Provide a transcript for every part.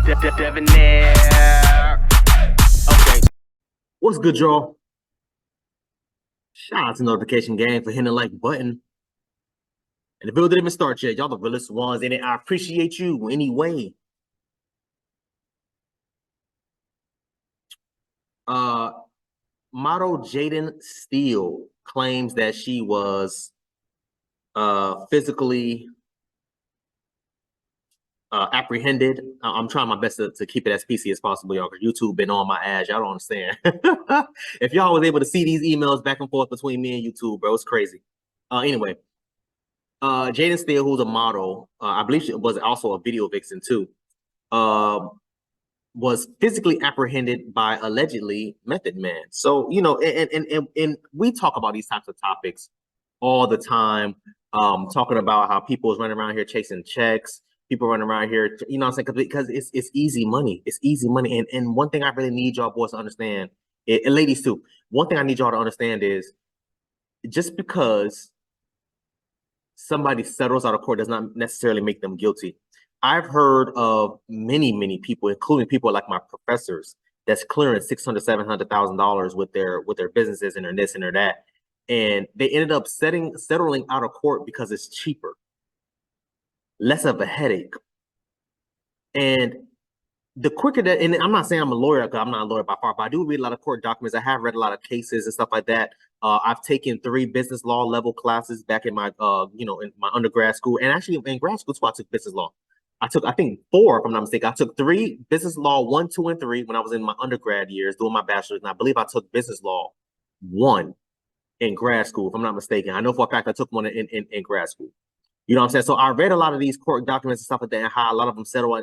Debonair. Okay. What's good, y'all? Shout out to Notification Gang for hitting the like button. And the video didn't even start yet. Y'all the realest ones in it. I appreciate you anyway. Model Jayden Steele claims that she was physically apprehended. I'm trying my best to keep it as PC as possible, y'all, because YouTube been on my ass. Y'all don't understand. If y'all was able to see these emails back and forth between me and YouTube, bro, it's crazy. Anyway, Jayden Steele, who's a model, I believe she was also a video vixen too, was physically apprehended by allegedly Method Man. So, you know, and we talk about these types of topics all the time, talking about how people is running around here chasing checks, people running around here, you know what I'm saying? Because it's easy money. It's easy money. And one thing I really need y'all boys to understand, and ladies too, one thing I need y'all to understand is just because somebody settles out of court does not necessarily make them guilty. I've heard of many people, including people like my professors, that's clearing $600,000, $700,000 with their businesses and their this and their that, and they ended up settling out of court because it's cheaper, less of a headache, and the quicker that, and I'm not saying I'm a lawyer because I'm not a lawyer by far, but I do read a lot of court documents. I have read a lot of cases and stuff like that. I've taken 3 business law level classes back in my, in my undergrad school, and actually in grad school too. I took business law. I took, I think 4, if I'm not mistaken. I took 3 business law, 1, 2, and 3 when I was in my undergrad years doing my bachelor's, and I believe I took business law 1 in grad school, if I'm not mistaken. I know for a fact I took 1 in grad school. You know what I'm saying? So I read a lot of these court documents and stuff like that, and how a lot of them settle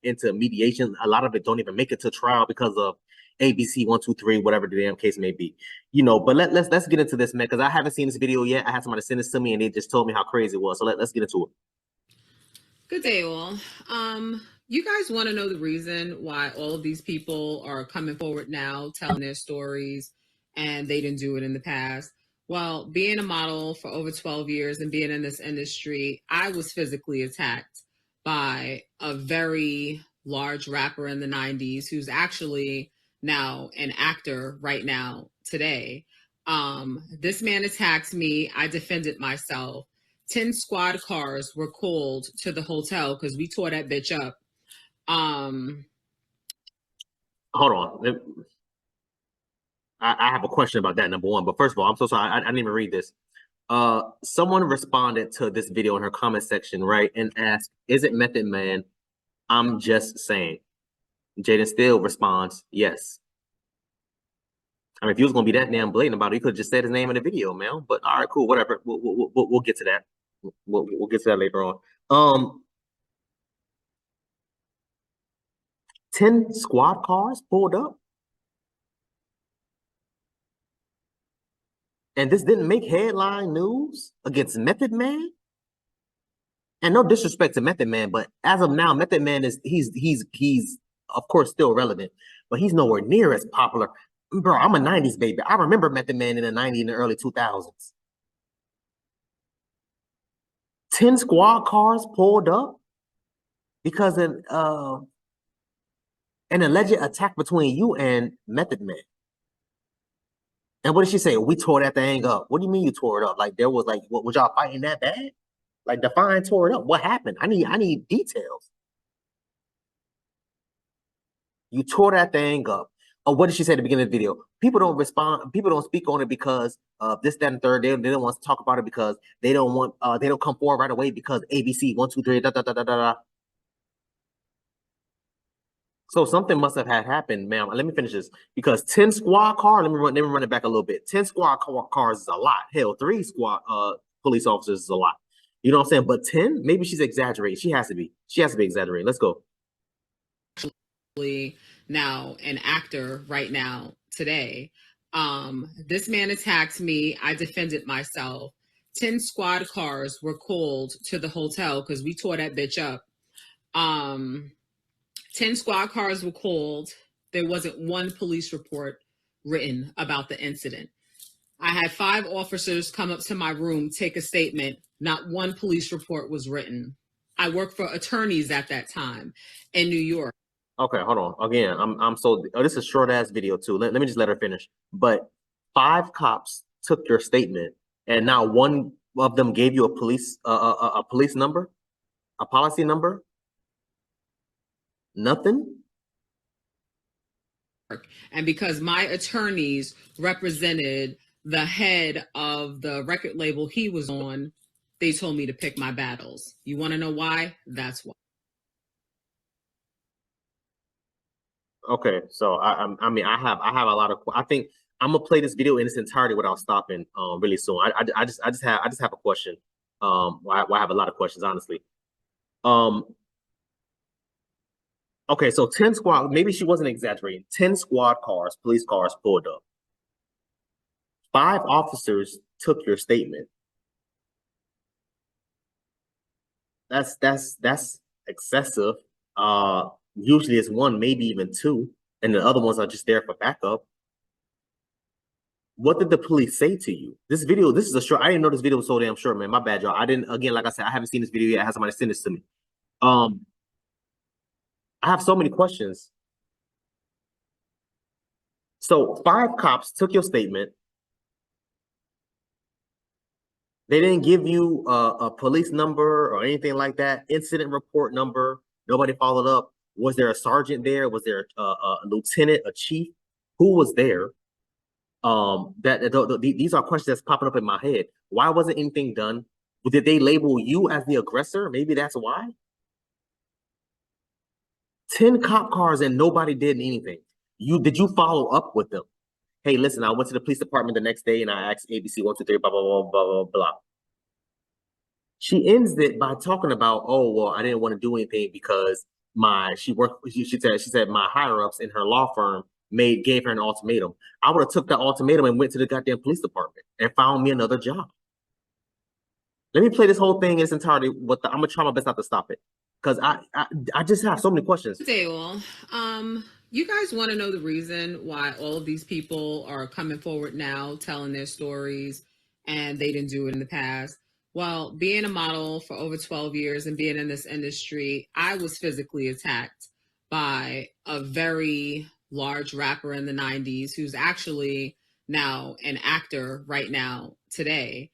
into mediation. A lot of it don't even make it to trial because of ABC 1, 2, 3, whatever the damn case may be. You know, but let's get into this, man, because I haven't seen this video yet. I had somebody send this to me, and they just told me how crazy it was. So let's get into it. Good day, all. You guys want to know the reason why all of these people are coming forward now, telling their stories, and they didn't do it in the past? Well, being a model for over 12 years and being in this industry, I was physically attacked by a very large rapper in the 90s who's actually now an actor right now today. This man attacked me. I defended myself. 10 squad cars were called to the hotel because we tore that bitch up. Hold on. I have a question about that, number one. But first of all, I'm so sorry. I didn't even read this. Someone responded to this video in her comment section, right, and asked, "Is it Method Man?" I'm just saying. Jayden Steele responds, "Yes." I mean, if he was gonna be that damn blatant about it, he could have just said his name in the video, man. But all right, cool, whatever. We'll get to that. We'll get to that later on. 10 squad cars pulled up, and this didn't make headline news against Method Man. And no disrespect to Method Man, but as of now, Method Man is he's of course still relevant, but he's nowhere near as popular. Bro, I'm a 90s baby. I remember Method Man in the 90s and the early 2000s. 10 squad cars pulled up because of an alleged attack between you and Method Man. And what did she say? We tore that thing up. What do you mean you tore it up? Like there was like, what was y'all fighting that bad? Like define tore it up. What happened? I need details. You tore that thing up. Oh, what did she say at the beginning of the video? People don't respond. People don't speak on it because of this, that, and third. They don't want to talk about it because they don't want. They don't come forward right away because ABC 1, 2, 3. Da da da da da. So something must have had happened, ma'am. Let me finish this because 10 squad car. Let me run it back a little bit. 10 squad cars is a lot. Hell, 3 squad police officers is a lot. You know what I'm saying? But 10, maybe she's exaggerating. She has to be. She has to be exaggerating. Let's go. Now an actor right now today. This man attacked me. I defended myself. 10 squad cars were called to the hotel because we tore that bitch up. 10 squad cars were called. There wasn't one police report written about the incident. I had 5 officers come up to my room, take a statement. Not one police report was written. I worked for attorneys at that time in New York. Okay, hold on. Again, I'm so this is a short ass video too. Let me just let her finish. But 5 cops took your statement, and now one of them gave you a police number, a policy number. Nothing. And because my attorneys represented the head of the record label he was on, they told me to pick my battles. You want to know why? That's why. Okay, so I mean I have a lot of. I think I'm gonna play this video in its entirety without stopping really soon. I just have a question. Well, I have a lot of questions, honestly. Okay, so 10 squad, maybe she wasn't exaggerating. 10 squad cars, police cars pulled up. 5 officers took your statement. That's excessive. Usually it's 1, maybe even 2, and the other ones are just there for backup. What did the police say to you? This is a short. I didn't know this video was so damn short, man. My bad, y'all. I didn't. Again, like I said, I haven't seen this video yet. I had somebody send this to me. I have so many questions. So 5 cops took your statement. They didn't give you a police number or anything like that. Incident report number. Nobody followed up. Was there a sergeant there? Was there a lieutenant, a chief? Who was there? These are questions that's popping up in my head. Why wasn't anything done? Did they label you as the aggressor? Maybe that's why. 10 cop cars and nobody did anything. Did you follow up with them? Hey, listen, I went to the police department the next day and I asked ABC 1, 2, 3, blah, blah, blah, blah, blah, blah. She ends it by talking about, oh, well, I didn't want to do anything because she said my higher ups in her law firm gave her an ultimatum. I would have took that ultimatum and went to the goddamn police department and found me another job. Let me play this whole thing in its entirety. I'm gonna try my best not to stop it because I just have so many questions. Steele, you guys want to know the reason why all of these people are coming forward now, telling their stories, and they didn't do it in the past? Well, being a model for over 12 years and being in this industry, I was physically attacked by a very large rapper in the 90s who's actually now an actor right now today.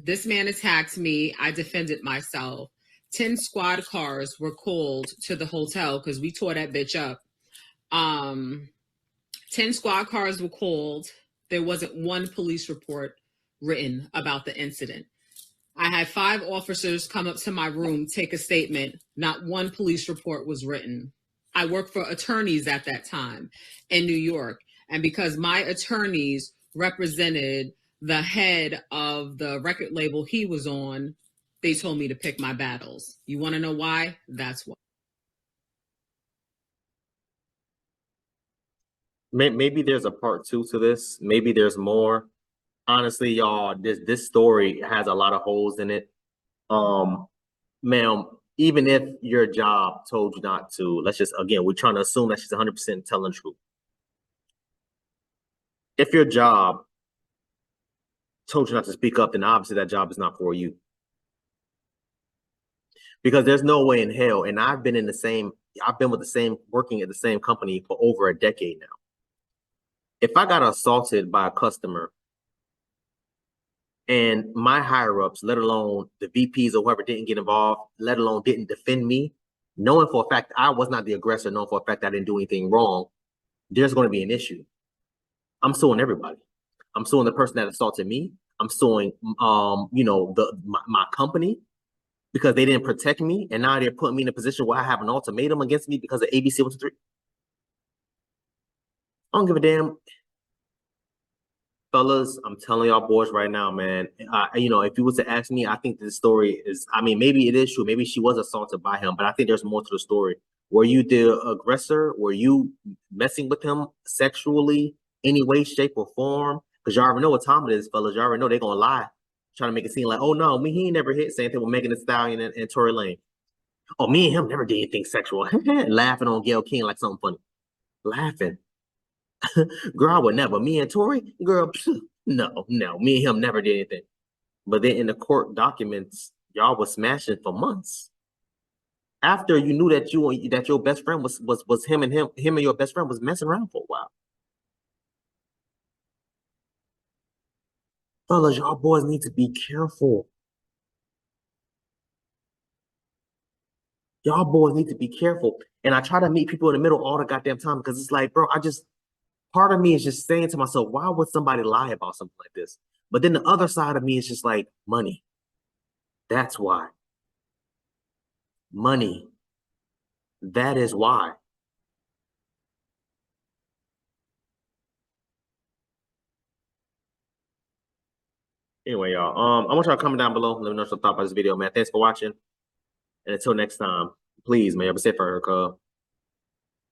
This man attacked me. I defended myself. 10 squad cars were called to the hotel because we tore that bitch up. 10 squad cars were called. There wasn't one police report written about the incident. I had 5 officers come up to my room, take a statement. Not one police report was written. I worked for attorneys at that time in New York. And because my attorneys represented the head of the record label he was on, they told me to pick my battles. You want to know why? That's why. Maybe there's a part 2 to this. Maybe there's more. Honestly, y'all, this story has a lot of holes in it. Ma'am, even if your job told you not to, we're trying to assume that she's 100% telling the truth. If your job told you not to speak up, then obviously that job is not for you. Because there's no way in hell, and I've been working at the same company for over a decade now. If I got assaulted by a customer and my higher ups, let alone the VPs or whoever, didn't get involved, let alone didn't defend me, knowing for a fact I was not the aggressor, knowing for a fact I didn't do anything wrong, there's going to be an issue. I'm suing everybody. I'm suing the person that assaulted me. I'm suing, my company because they didn't protect me, and now they're putting me in a position where I have an ultimatum against me because of ABC 1, 2, 3. I don't give a damn. Fellas, I'm telling y'all boys right now, man. If you was to ask me, I think this story is, maybe it is true. Maybe she was assaulted by him, but I think there's more to the story. Were you the aggressor? Were you messing with him sexually, any way, shape, or form? Because y'all already know what time it is, fellas. Y'all already know they're going to lie, trying to make it seem like, oh, no, he ain't never hit. Same thing with Megan Thee Stallion and Tory Lane. Oh, me and him never did anything sexual. Laughing on Gayle King like something funny. Laughing. Girl, I would never. Me and Tory, girl, no, me and him never did anything. But then in the court documents, y'all was smashing for months. after you knew that your best friend was him and your best friend was messing around for a while. Fellas, y'all boys need to be careful. Y'all boys need to be careful. And I try to meet people in the middle all the goddamn time because it's like, bro, part of me is just saying to myself, why would somebody lie about something like this? But then the other side of me is just like, money. That's why. Money. That is why. Anyway, y'all, I want y'all to comment down below. Let me know what you thought about this video, man. Thanks for watching. And until next time, please, man, be safe for her, cuz.